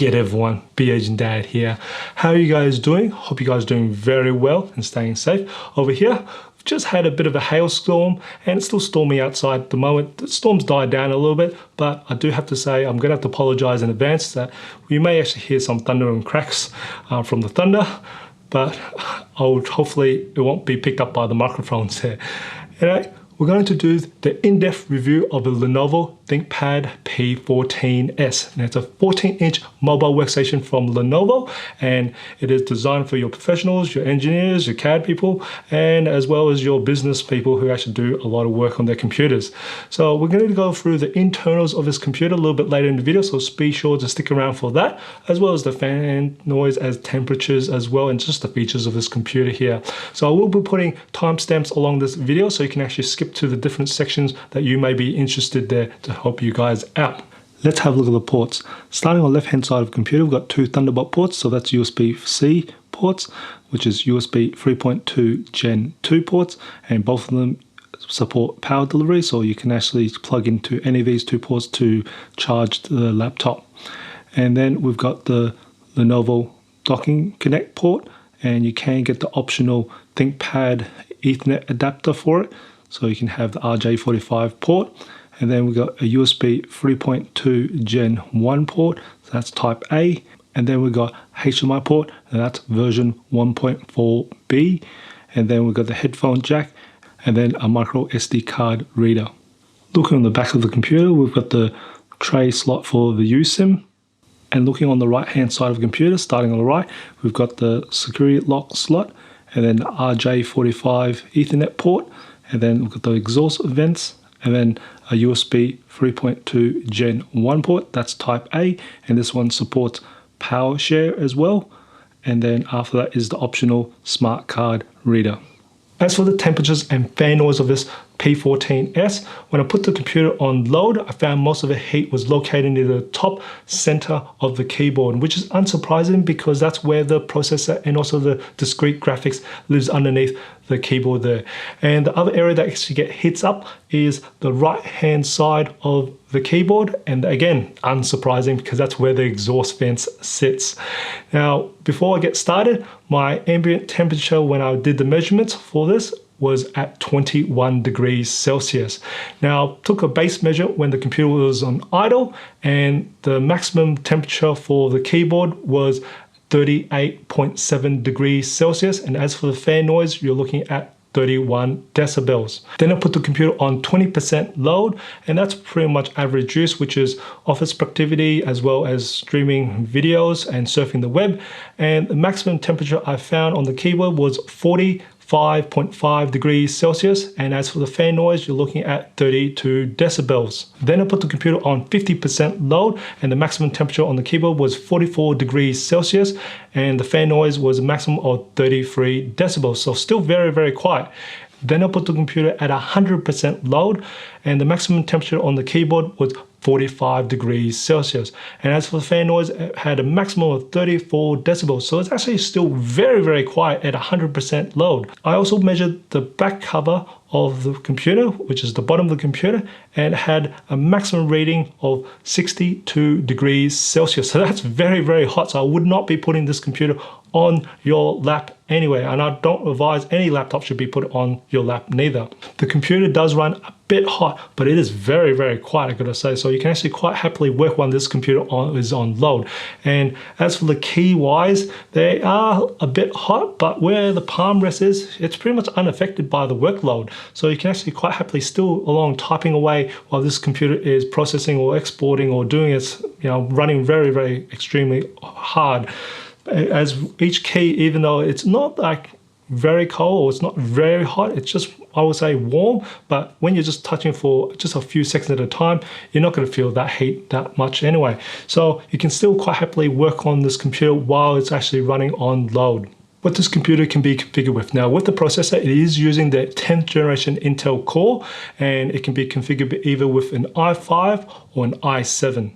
Get everyone, B Agent Dad here. How are you guys doing? Hope you guys are doing very well and staying safe. Over here, we've just had a bit of a hailstorm and it's still stormy outside at the moment. The storm's died down a little bit, but I do have to say I'm going to have to apologize in advance that you may actually hear some thunder and cracks from the thunder, but hopefully it won't be picked up by the microphones here. Anyway, we're going to do the in-depth review of the Lenovo Thinkpad P14s. And it's a 14-inch mobile workstation from Lenovo, and it is designed for your professionals, your engineers, your CAD people, and as well as your business people who actually do a lot of work on their computers. So we're going to go through the internals of this computer a little bit later in the video, so be sure to stick around for that, as well as the fan noise, as temperatures as well, and just the features of this computer here. So I will be putting timestamps along this video so you can actually skip to the different sections that you may be interested there to help you guys out. Let's have a look at the ports. Starting on the left hand side of the computer, we've got two Thunderbolt ports, so that's USB-C ports, which is USB 3.2 Gen 2 ports, and both of them support power delivery, so you can actually plug into any of these two ports to charge the laptop. And then we've got the Lenovo docking connect port, and you can get the optional ThinkPad Ethernet adapter for it. So you can have the RJ45 port, and then we've got a USB 3.2 Gen 1 port, so that's type A, and then we've got HDMI port, and that's version 1.4B, and then we've got the headphone jack, and then a micro SD card reader. Looking on the back of the computer, we've got the tray slot for the USIM, and looking on the right hand side of the computer, starting on the right, we've got the security lock slot, and then the RJ45 Ethernet port, and then we've got the exhaust vents, and then a USB 3.2 Gen 1 port, that's type A, and this one supports power share as well. And then after that is the optional smart card reader. As for the temperatures and fan noise of this P14s, when I put the computer on load, I found most of the heat was located near the top center of the keyboard, which is unsurprising because that's where the processor and also the discrete graphics lives underneath the keyboard there. And the other area that actually get hits up is the right hand side of the keyboard, and again, unsurprising because that's where the exhaust vents sits. Now, before I get started, my ambient temperature when I did the measurements for this was at 21 degrees Celsius. Now, took a base measure when the computer was on idle, and the maximum temperature for the keyboard was 38.7 degrees Celsius, and as for the fan noise, you're looking at 31 decibels. Then I put the computer on 20% load, and that's pretty much average use, which is office productivity as well as streaming videos and surfing the web. And the maximum temperature I found on the keyboard was 45.5 degrees Celsius, and as for the fan noise, you're looking at 32 decibels. Then I put the computer on 50% load, and the maximum temperature on the keyboard was 44 degrees Celsius, and the fan noise was a maximum of 33 decibels, so still very, very quiet. Then I put the computer at 100% load, and the maximum temperature on the keyboard was 45 degrees Celsius. And as for the fan noise, it had a maximum of 34 decibels. So it's actually still very, very quiet at 100% load. I also measured the back cover of the computer, which is the bottom of the computer, and it had a maximum reading of 62 degrees Celsius. So that's very, very hot. So I would not be putting this computer on your lap anyway, and I don't advise any laptop should be put on your lap neither. The computer does run a bit hot, but it is very, very quiet, I gotta say, so you can actually quite happily work when this computer is on load. And as for the key wise, they are a bit hot, but where the palm rest is, it's pretty much unaffected by the workload, so you can actually quite happily still along typing away while this computer is processing or exporting or doing its, running very, very extremely hard. As each key, even though it's not like very cold or it's not very hot, it's just, I would say, warm, but when you're just touching for just a few seconds at a time, you're not going to feel that heat that much anyway. So you can still quite happily work on this computer while it's actually running on load. What this computer can be configured with. Now with the processor, it is using the 10th generation Intel Core, and it can be configured either with an i5 or an i7.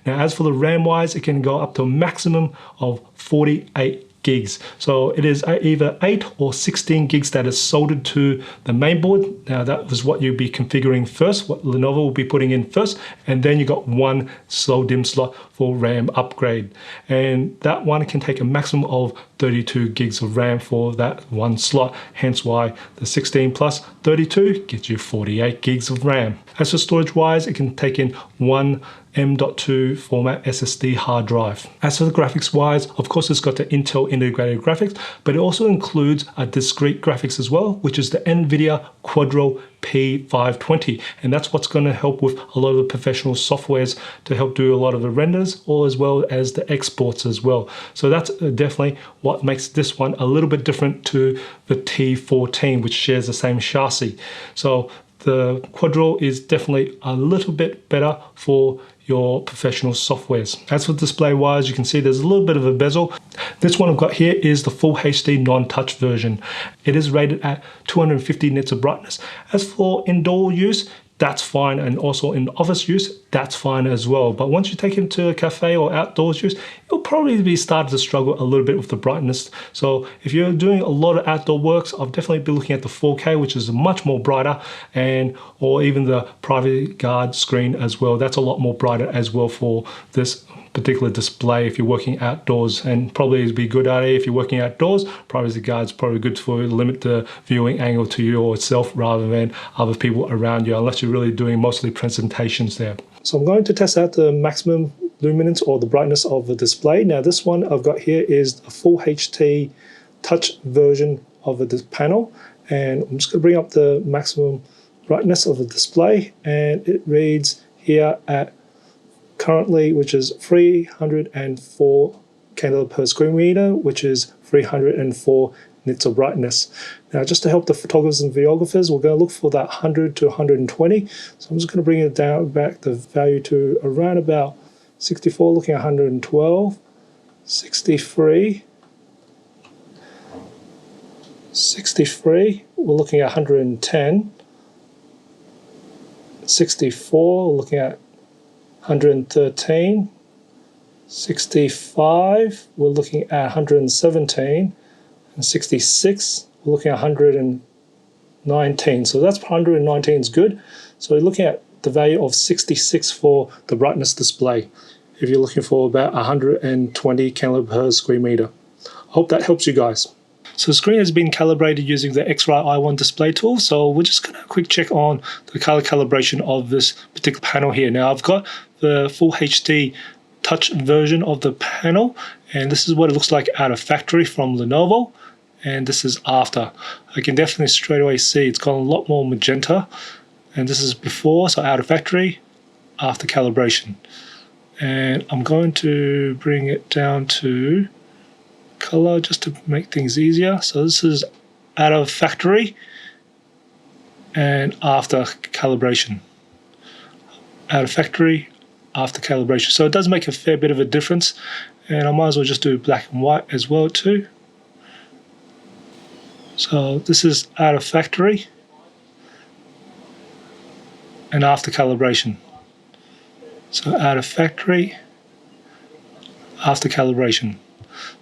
Now as for the RAM wise, it can go up to a maximum of 48 gigs. So it is either 8 or 16 gigs that is soldered to the main board. Now that was what you'll be configuring first, what Lenovo will be putting in first, and then you got one slow DIMM slot for RAM upgrade. And that one can take a maximum of 32 gigs of RAM for that one slot, hence why the 16 plus 32 gets you 48 gigs of RAM. As for storage wise, it can take in one M.2 format SSD hard drive. As for the graphics wise, of course it's got the Intel integrated graphics, but it also includes a discrete graphics as well, which is the Nvidia Quadro P520, and that's what's going to help with a lot of the professional softwares to help do a lot of the renders, or as well as the exports as well. So that's definitely what makes this one a little bit different to the T14, which shares the same chassis. So the Quadro is definitely a little bit better for your professional softwares. As for display wise, you can see there's a little bit of a bezel. This one I've got here is the full HD non-touch version. It is rated at 250 nits of brightness. As for indoor use, that's fine, and also in office use, that's fine as well. But once you take it to a cafe or outdoors use, you'll probably be starting to struggle a little bit with the brightness. So if you're doing a lot of outdoor works, I'll definitely be looking at the 4K, which is much more brighter, and or even the private guard screen as well. That's a lot more brighter as well for this particular display if you're working outdoors, and probably be good at it if you're working outdoors. Privacy guard's probably good for limit the viewing angle to you or itself rather than other people around you, unless you're really doing mostly presentations there. So I'm going to test out the maximum luminance or the brightness of the display. Now this one I've got here is a full HD touch version of this panel, and I'm just going to bring up the maximum brightness of the display, and it reads here at currently, which is 304 candela per square meter, which is 304 nits of brightness. Now, just to help the photographers and videographers, we're going to look for that 100 to 120. So I'm just going to bring it down back the value to around about 64, looking at 112, 63, 63, we're looking at 110, 64, we're looking at 113, 65, we're looking at 117, and 66, we're looking at 119. So that's 119 is good. So we're looking at the value of 66 for the brightness display, if you're looking for about 120 candela per square meter. I hope that helps you guys. So the screen has been calibrated using the X-Ray i1 display tool. So we're just going to quick check on the color calibration of this particular panel here. Now I've got the full HD touch version of the panel, and this is what it looks like out of factory from Lenovo, and this is after. I can definitely straight away see it's got a lot more magenta, and this is before, so out of factory, after calibration. And I'm going to bring it down to color just to make things easier. So this is out of factory and after calibration. Out of factory, after calibration. So it does make a fair bit of a difference, and I might as well just do black and white as well too. So this is out of factory and after calibration. So out of factory, after calibration.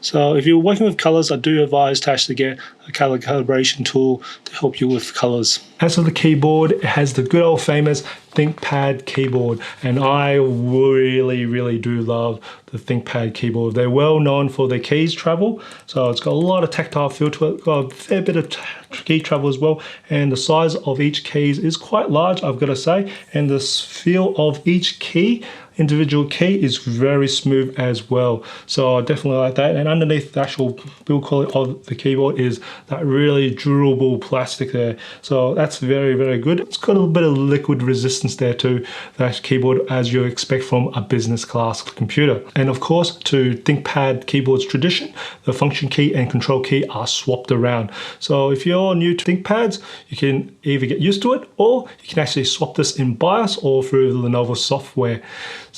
So if you're working with colors, I do advise to actually get a color calibration tool to help you with colors. As for the keyboard, it has the good old famous ThinkPad keyboard, and I really do love the ThinkPad keyboard. They're well known for their keys travel, so it's got a lot of tactile feel to it, got a fair bit of key travel as well, and the size of each keys is quite large, I've got to say, and the feel of each key, individual key, is very smooth as well. So I definitely like that. And underneath the actual build quality of the keyboard is that really durable plastic there. So that's very good. It's got a little bit of liquid resistance there to that keyboard, as you expect from a business class computer. And of course, to ThinkPad keyboard's tradition, the function key and control key are swapped around. So if you're new to ThinkPads, you can either get used to it, or you can actually swap this in BIOS or through the Lenovo software.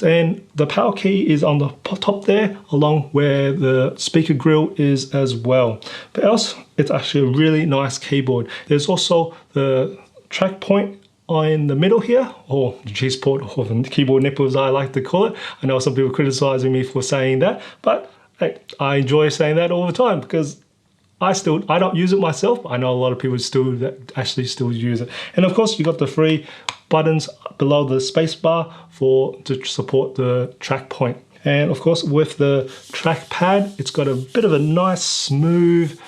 And the power key is on the top there, along where the speaker grill is as well. But else, it's actually a really nice keyboard. There's also the track point in the middle here, or the G-spot, or the keyboard nipple as I like to call it. I know some people criticizing me for saying that, but Hey, I enjoy saying that all the time because I don't use it myself. I know a lot of people that actually still use it. And of course, you got the three buttons below the space bar to support the track point. And of course, with the trackpad, it's got a bit of a nice, smooth,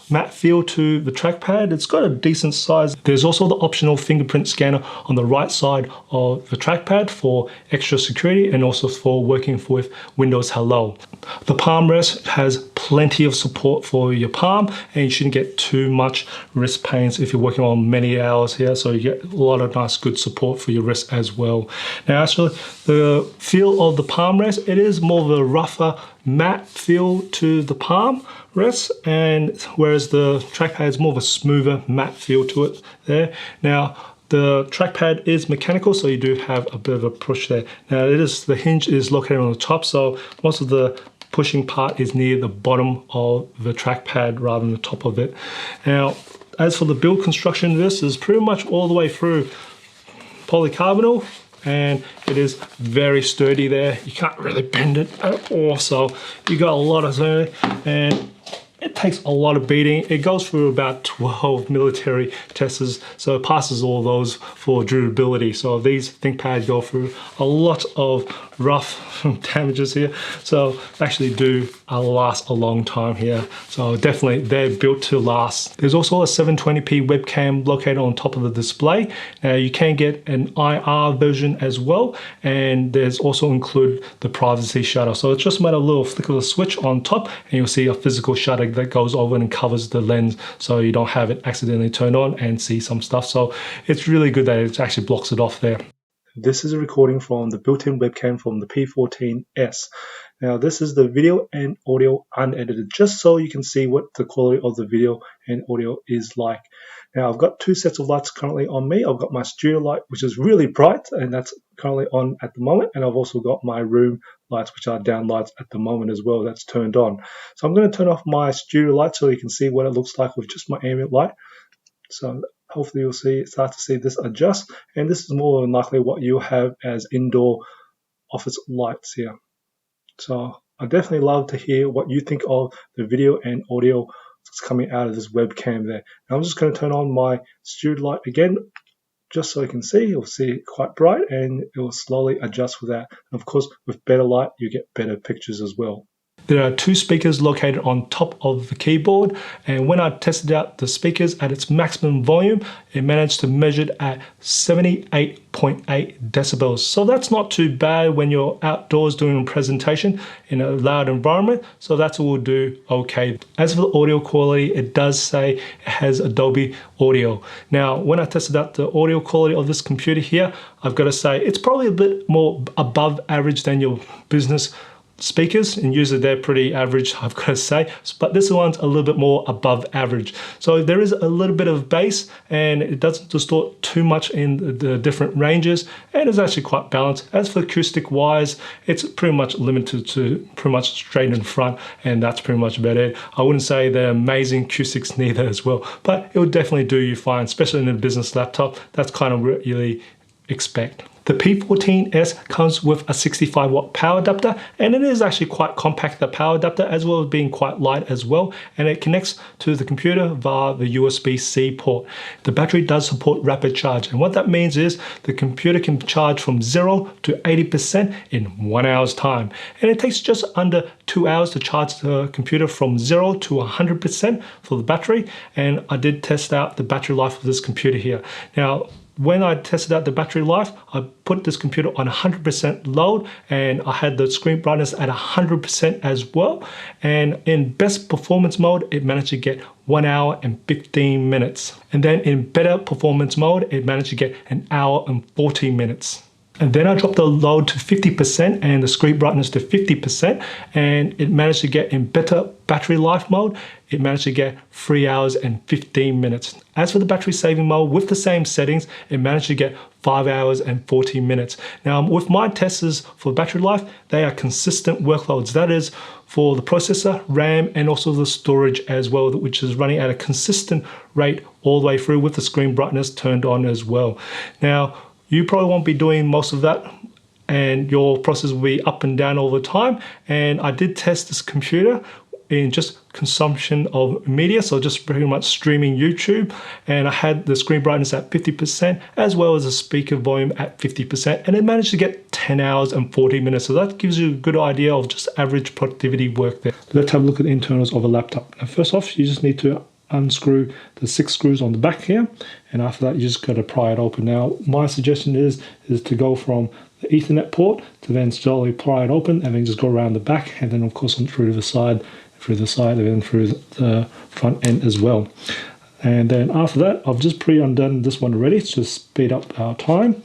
matte feel to the trackpad. It's got a decent size. There's also the optional fingerprint scanner on the right side of the trackpad for extra security and also for working with Windows Hello. The palm rest has plenty of support for your palm, and you shouldn't get too much wrist pains if you're working on many hours here, so you get a lot of nice good support for your wrist as well. Now actually, the feel of the palm rest, it is more of a rougher matte feel to the palm rest, and whereas the trackpad is more of a smoother matte feel to it there. Now the trackpad is mechanical, so you do have a bit of a push there. Now the hinge is located on the top, so most of the pushing part is near the bottom of the trackpad rather than the top of it. Now as for the build construction, this is pretty much all the way through polycarbonate, and it is very sturdy there. You can't really bend it at all, so you got a lot of sturdy, and it takes a lot of beating. It goes through about 12 military tests, so it passes all those for durability. So these ThinkPads go through a lot of rough damages here, so actually do last a long time here. So definitely they're built to last. There's also a 720p webcam located on top of the display. Now you can get an IR version as well, and there's also included the privacy shutter. So it's just a matter of a little flick of the switch on top, and you'll see a physical shutter that goes over and covers the lens, so you don't have it accidentally turned on and see some stuff. So it's really good that it actually blocks it off there. This is a recording from the built-in webcam from the P14s. Now this is the video and audio unedited, just so you can see what the quality of the video and audio is like. Now I've got two sets of lights currently on me. I've got my studio light, which is really bright, and that's currently on at the moment. And I've also got my room lights, which are down lights at the moment as well, that's turned on. So I'm going to turn off my studio light so you can see what it looks like with just my ambient light. So hopefully you'll start to see this adjust, and this is more than likely what you'll have as indoor office lights here. So I definitely love to hear what you think of the video and audio that's coming out of this webcam there. Now I'm just going to turn on my studio light again, just so you can see. You'll see it quite bright, and it will slowly adjust with that. And of course, with better light, you get better pictures as well. There are two speakers located on top of the keyboard, and when I tested out the speakers at its maximum volume, it managed to measure it at 78.8 decibels. So that's not too bad when you're outdoors doing a presentation in a loud environment, so that's all will do okay. As for the audio quality, it does say it has Dolby Audio. Now when I tested out the audio quality of this computer here, I've got to say it's probably a bit more above average than your business speakers, and usually they're pretty average, I've got to say, but this one's a little bit more above average. So there is a little bit of bass, and it doesn't distort too much in the different ranges, and it's actually quite balanced. As for acoustic wise, it's pretty much limited to pretty much straight in front, and that's pretty much about it. I wouldn't say they're amazing acoustics neither as well, but it would definitely do you fine, especially in a business laptop. That's kind of what you really expect. The P14s comes with a 65-watt power adapter, and it is actually quite compact, the power adapter, as well as being quite light as well, and it connects to the computer via the USB-C port. The battery does support rapid charge, and what that means is the computer can charge from 0 to 80% in 1 hour's time, and it takes just under 2 hours to charge the computer from 0 to 100% for the battery. And I did test out the battery life of this computer here. Now when I tested out the battery life, I put this computer on 100% load, and I had the screen brightness at 100% as well. And in best performance mode, it managed to get 1 hour and 15 minutes. And then in better performance mode, it managed to get 1 hour and 40 minutes. And then I dropped the load to 50% and the screen brightness to 50%, and it managed to get in better battery life mode, it managed to get 3 hours and 15 minutes. As for the battery saving mode, with the same settings, it managed to get 5 hours and 40 minutes. Now with my testers for battery life, they are consistent workloads. That is for the processor, RAM, and also the storage as well, which is running at a consistent rate all the way through with the screen brightness turned on as well. Now, you probably won't be doing most of that and your process will be up and down all the time. And I did test this computer in just consumption of media, so just pretty much streaming YouTube, and I had the screen brightness at 50% as well as the speaker volume at 50%, and it managed to get 10 hours and 40 minutes. So that gives you a good idea of just average productivity work there. Let's have a look at the internals of a laptop. Now first off, you just need to unscrew the 6 screws on the back here, and after that you just got to pry it open. Now my suggestion is to go from the Ethernet port to then slowly pry it open, and then just go around the back, and then of course on through the side, and then through the front end as well. And then after that, I've just pre-undone this one already to speed up our time.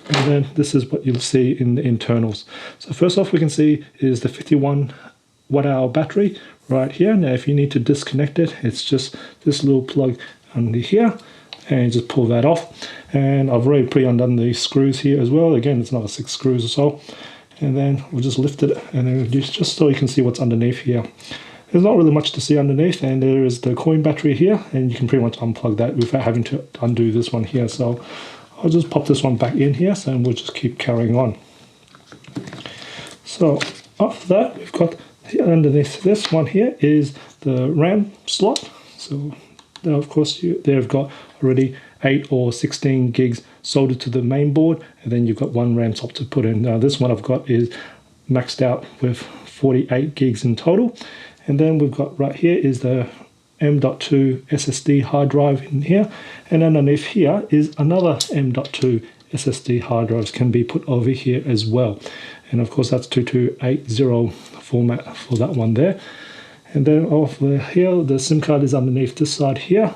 And then this is what you'll see in the internals. So first off, we can see is the 51 watt-hour battery right here. Now if you need to disconnect it, it's just this little plug under here, and just pull that off. And I've already pre-undone these screws here as well. Again, it's another 6 screws or so. And then we'll just lift it, and then just so you can see what's underneath here. There's not really much to see underneath, and there is the coin battery here, and you can pretty much unplug that without having to undo this one here. So I'll just pop this one back in here, and we'll just keep carrying on. So after that, we've got underneath this one here is the RAM slot. So now of course they've got already 8 or 16 gigs soldered to the main board, and then you've got one RAM slot to put in. Now this one I've got is maxed out with 48 gigs in total, and then we've got right here is the M.2 SSD hard drive in here, and underneath here is another M.2 SSD hard drives can be put over here as well, and of course that's 2280 format for that one there. And then over here the SIM card is underneath this side here.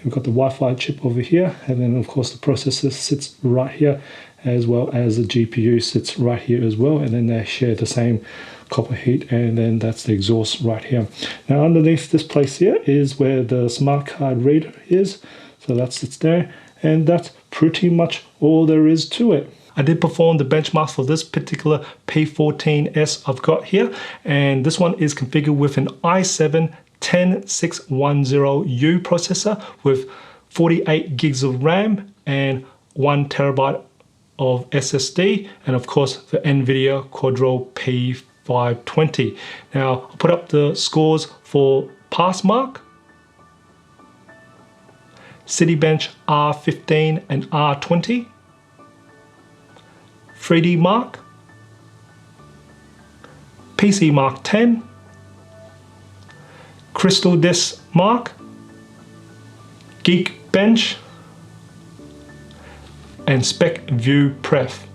We've got the Wi-Fi chip over here, and then of course the processor sits right here, as well as the GPU sits right here as well, and then they share the same copper heat, and then that's the exhaust right here. Now underneath this place here is where the smart card reader is, so that sits there, and that's pretty much all there is to it. I did perform the benchmark for this particular P14s I've got here, and this one is configured with an i7 10610U processor with 48 gigs of RAM and 1 terabyte of SSD, and of course the Nvidia Quadro P520. Now I'll put up the scores for Passmark, Citybench R15 and R20, 3D Mark, PC Mark 10, Crystal Disk Mark, Geekbench, and Spec View Pref.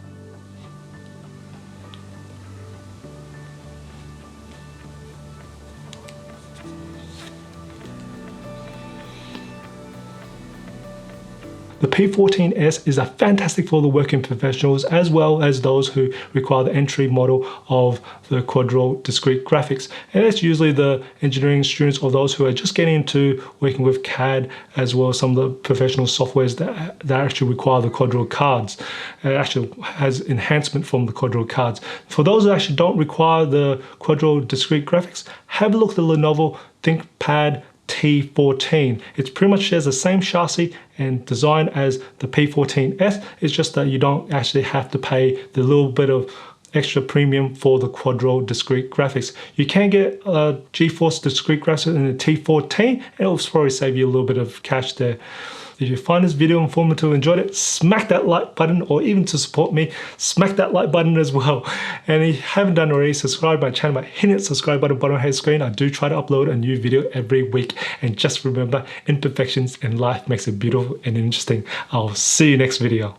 The P14s is fantastic for the working professionals as well as those who require the entry model of the Quadro discrete graphics. And it's usually the engineering students or those who are just getting into working with CAD, as well as some of the professional softwares that actually require the Quadro cards. It actually has enhancement from the Quadro cards. For those who actually don't require the Quadro discrete graphics, have a look at the Lenovo Thinkpad T14. It pretty much shares the same chassis and design as the P14s. It's just that you don't actually have to pay the little bit of extra premium for the Quadro discrete graphics. You can get GeForce discrete graphics in the T14, and it'll probably save you a little bit of cash there. If you find this video informative and enjoyed it, smack that like button, or even to support me, smack that like button as well. And if you haven't done already, subscribe to my channel by hitting that subscribe button bottom of the screen. I do try to upload a new video every week. And just remember, imperfections in life makes it beautiful and interesting. I'll see you next video.